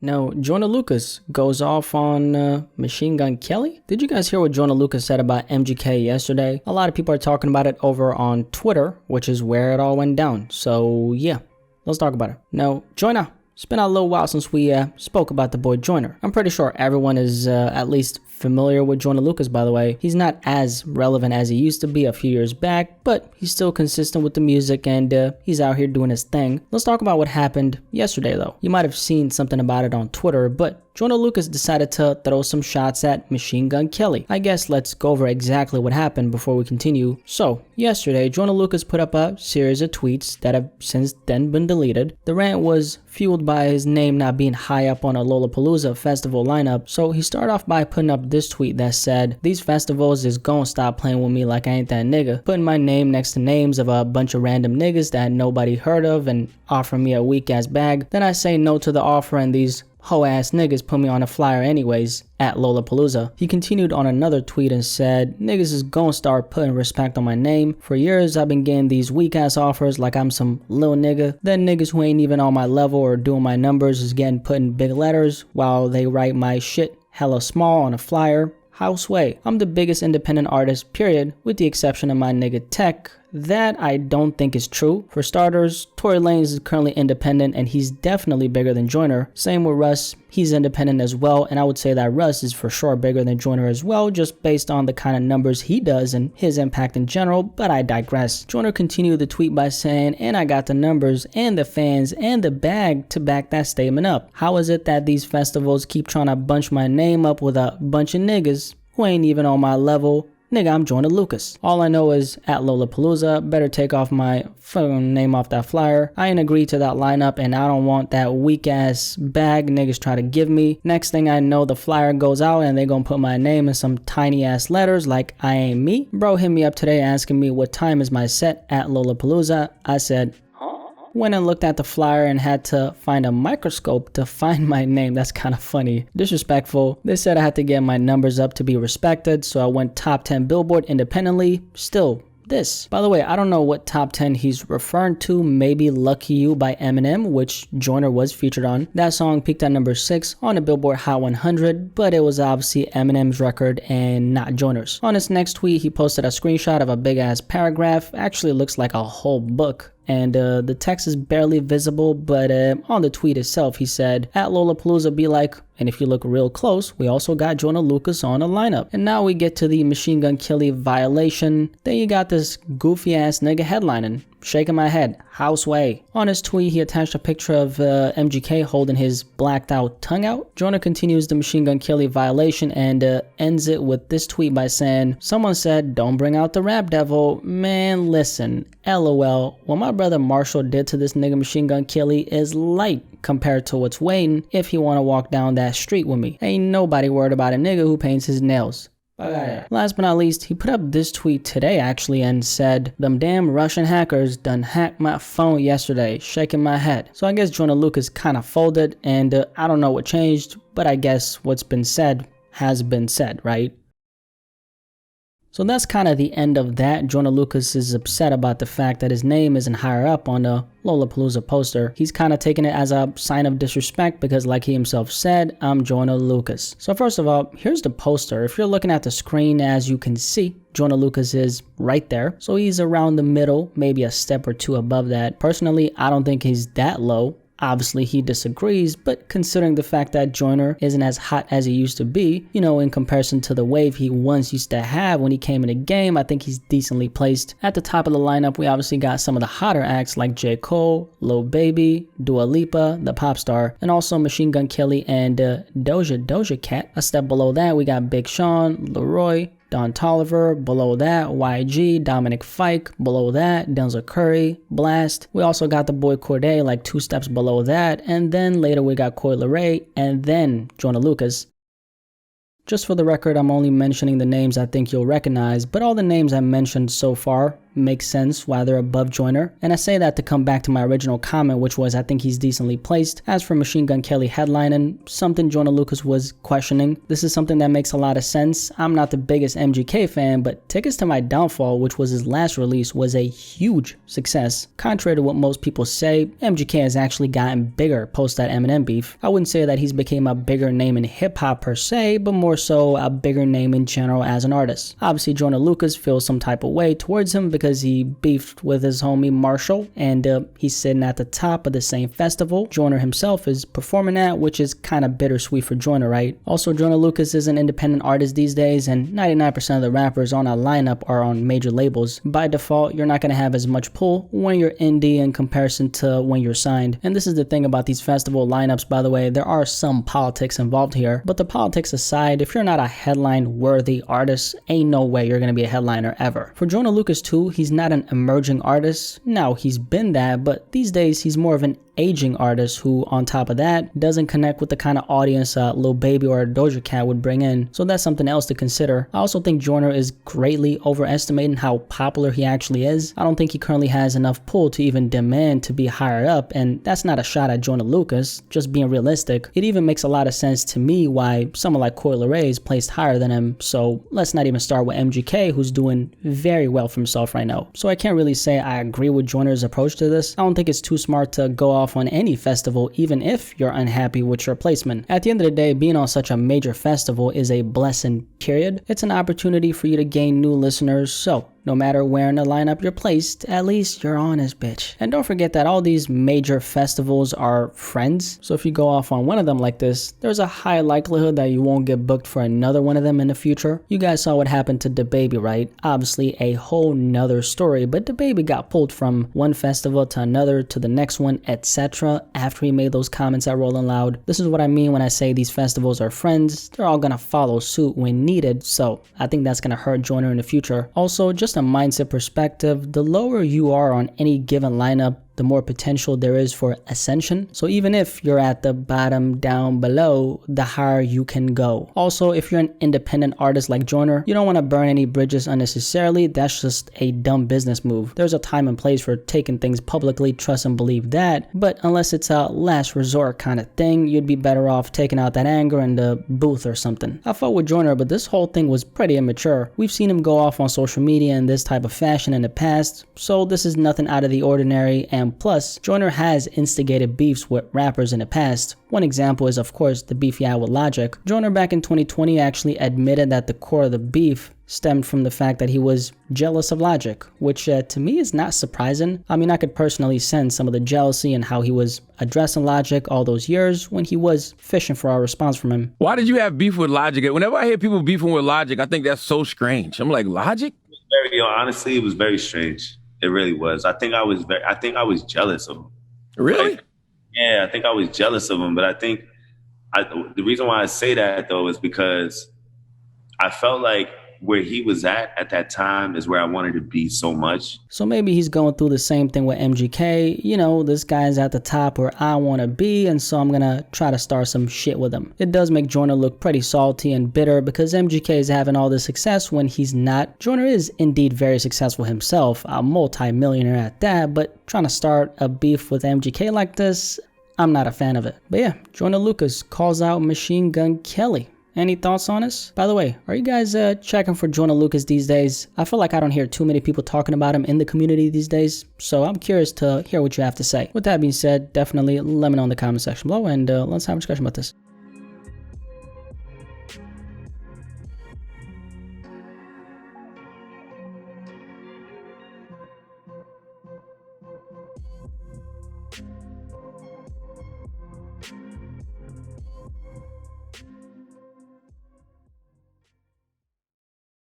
Now, Joyner Lucas goes off on Machine Gun Kelly? Did you guys hear what Joyner Lucas said about MGK yesterday? A lot of people are talking about it over on Twitter, which is where it all went down. So yeah, let's talk about it. Now, Joyner, it's been a little while since we spoke about the boy Joyner. I'm pretty sure everyone is at least familiar with Joyner Lucas, by the way. He's not as relevant as he used to be a few years back, but he's still consistent with the music and he's out here doing his thing. Let's talk about what happened yesterday though. You might have seen something about it on Twitter, but Joyner Lucas decided to throw some shots at Machine Gun Kelly. I guess let's go over exactly what happened before we continue. So, yesterday, Joyner Lucas put up a series of tweets that have since then been deleted. The rant was fueled by his name not being high up on a Lollapalooza festival lineup, so he started off by putting up this tweet that said, "These festivals is gon' stop playing with me like I ain't that nigga," putting my name next to names of a bunch of random niggas that nobody heard of and offering me a weak ass bag. Then I say no to the offer and these hoe ass niggas put me on a flyer anyways at Lollapalooza. He continued on another tweet and said, "Niggas is gonna start putting respect on my name. For years I've been getting these weak ass offers like I'm some little nigga. Then niggas who ain't even on my level or doing my numbers is getting put in big letters while they write my shit hella small on a flyer. House way. I'm the biggest independent artist, period, with the exception of my nigga Tech." That I don't think is true. For starters, Tory Lanez is currently independent and he's definitely bigger than Joyner. Same with Russ, he's independent as well, and I would say that Russ is for sure bigger than Joyner as well, just based on the kind of numbers he does and his impact in general, but I digress. Joyner continued the tweet by saying, "And I got the numbers and the fans and the bag to back that statement up. How is it that these festivals keep trying to bunch my name up with a bunch of niggas who ain't even on my level? Nigga, I'm Joyner Lucas. All I know is at Lollapalooza, better take off my fucking name off that flyer. I ain't agreed to that lineup and I don't want that weak ass bag niggas try to give me. Next thing I know, the flyer goes out and they gonna put my name in some tiny ass letters like I ain't me." Bro hit me up today asking me what time is my set at Lollapalooza. I said, went and looked at the flyer and had to find a microscope to find my name. That's kind of funny. Disrespectful. They said I had to get my numbers up to be respected, so I went top 10 Billboard independently. Still, this. By the way, I don't know what top 10 he's referring to. Maybe Lucky You by Eminem, which Joyner was featured on. That song peaked at number 6 on the Billboard Hot 100, but it was obviously Eminem's record and not Joyner's. On his next tweet, he posted a screenshot of a big ass paragraph. Actually looks like a whole book. And the text is barely visible, but on the tweet itself, he said, "At Lollapalooza be like," and if you look real close, we also got Joyner Lucas on a lineup. And now we get to the Machine Gun Kelly violation. Then you got this goofy ass nigga headlining. Shaking my head. House way. On his tweet, he attached a picture of MGK holding his blacked out tongue out. Joyner continues the Machine Gun Kelly violation and ends it with this tweet by saying, "Someone said, don't bring out the rap devil. Man, listen. LOL. What my brother Marshall did to this nigga Machine Gun Kelly is light compared to what's waiting if he wanna walk down that street with me. Ain't nobody worried about a nigga who paints his nails." Last but not least, he put up this tweet today actually and said, "Them damn Russian hackers done hacked my phone yesterday, shaking my head." So I guess Joyner Lucas kind of folded and I don't know what changed, but I guess what's been said has been said, right? So that's kind of the end of that. Joyner Lucas is upset about the fact that his name isn't higher up on the Lollapalooza poster. He's kind of taking it as a sign of disrespect because like he himself said, "I'm Joyner Lucas." So first of all, here's the poster. If you're looking at the screen, as you can see, Joyner Lucas is right there. So he's around the middle, maybe a step or two above that. Personally, I don't think he's that low. Obviously he disagrees, but considering the fact that Joyner isn't as hot as he used to be, you know, in comparison to the wave he once used to have when he came in the game, I think he's decently placed. At the top of the lineup, we obviously got some of the hotter acts like J. Cole, Lil Baby, Dua Lipa, the pop star, and also Machine Gun Kelly and Doja Cat. A step below that, we got Big Sean, Leroy, Don Toliver, below that, YG, Dominic Fike, below that, Denzel Curry, Blast. We also got the boy Cordae like 2 steps below that, and then later we got Coi Leray, and then Joyner Lucas. Just for the record, I'm only mentioning the names I think you'll recognize, but all the names I mentioned so far makes sense why they're above Joyner. And I say that to come back to my original comment, which was I think he's decently placed. As for Machine Gun Kelly headlining, something Joyner Lucas was questioning, this is something that makes a lot of sense. I'm not the biggest MGK fan, but Tickets to My Downfall, which was his last release, was a huge success. Contrary to what most people say, MGK has actually gotten bigger post that Eminem beef. I wouldn't say that he's became a bigger name in hip-hop per se, but more so a bigger name in general as an artist. Obviously, Joyner Lucas feels some type of way towards him because he beefed with his homie Marshall, and he's sitting at the top of the same festival Joyner himself is performing at, which is kind of bittersweet for Joyner, right? Also, Joyner Lucas is an independent artist these days, and 99% of the rappers on our lineup are on major labels. By default, you're not going to have as much pull when you're indie in comparison to when you're signed. And this is the thing about these festival lineups, by the way, there are some politics involved here, but the politics aside, if you're not a headline worthy artist, ain't no way you're going to be a headliner ever. For Joyner Lucas too, he's not an emerging artist. Now, he's been that, but these days he's more of an aging artist who, on top of that, doesn't connect with the kind of audience Lil Baby or Doja Cat would bring in. So that's something else to consider. I also think Joyner is greatly overestimating how popular he actually is. I don't think he currently has enough pull to even demand to be higher up, and that's not a shot at Joyner Lucas, just being realistic. It even makes a lot of sense to me why someone like Coi Leray is placed higher than him. So let's not even start with MGK, who's doing very well for himself right now. So I can't really say I agree with Joyner's approach to this. I don't think it's too smart to go off on any festival, even if you're unhappy with your placement. At the end of the day, being on such a major festival is a blessing, period. It's an opportunity for you to gain new listeners, so no matter where in the lineup you're placed, at least you're on this bitch. And don't forget that all these major festivals are friends, so if you go off on one of them like this, there's a high likelihood that you won't get booked for another one of them in the future. You guys saw what happened to DaBaby, right? Obviously a whole nother story, but DaBaby got pulled from one festival to another to the next one, etc. after he made those comments at Rolling Loud. This is what I mean when I say these festivals are friends. They're all gonna follow suit when needed, so I think that's gonna hurt Joyner in the future. Also, just a mindset perspective, the lower you are on any given lineup, the more potential there is for ascension. So even if you're at the bottom down below, the higher you can go. Also, if you're an independent artist like Joyner, you don't want to burn any bridges unnecessarily. That's just a dumb business move. There's a time and place for taking things publicly, trust and believe that, but unless it's a last resort kind of thing, you'd be better off taking out that anger in the booth or something. I fought with Joyner, but this whole thing was pretty immature. We've seen him go off on social media in this type of fashion in the past, so this is nothing out of the ordinary. And plus, Joyner has instigated beefs with rappers in the past. One example is, of course, the beef he had with Logic. Joyner back in 2020 actually admitted that the core of the beef stemmed from the fact that he was jealous of Logic, which to me is not surprising. I mean, I could personally sense some of the jealousy and how he was addressing Logic all those years when he was fishing for a response from him. Why did you have beef with Logic? Whenever I hear people beefing with Logic, I think that's so strange. I'm like, Logic? Honestly, it was very strange. It really was. I think I was jealous of him. Really? Like, yeah, I think I was jealous of him. But I think the reason why I say that, though, is because I felt like where he was at that time is where I wanted to be so much. So maybe he's going through the same thing with MGK. You know, this guy's at the top where I want to be, and so I'm gonna try to start some shit with him. It does make Joyner look pretty salty and bitter because MGK is having all this success when he's not. Joyner is indeed very successful himself, a multi-millionaire at that, but trying to start a beef with MGK like this, I'm not a fan of it. But yeah, Joyner Lucas calls out Machine Gun Kelly. Any thoughts on this? By the way, are you guys checking for Joyner Lucas these days? I feel like I don't hear too many people talking about him in the community these days, so I'm curious to hear what you have to say. With that being said, definitely let me know in the comment section below, and let's have a discussion about this.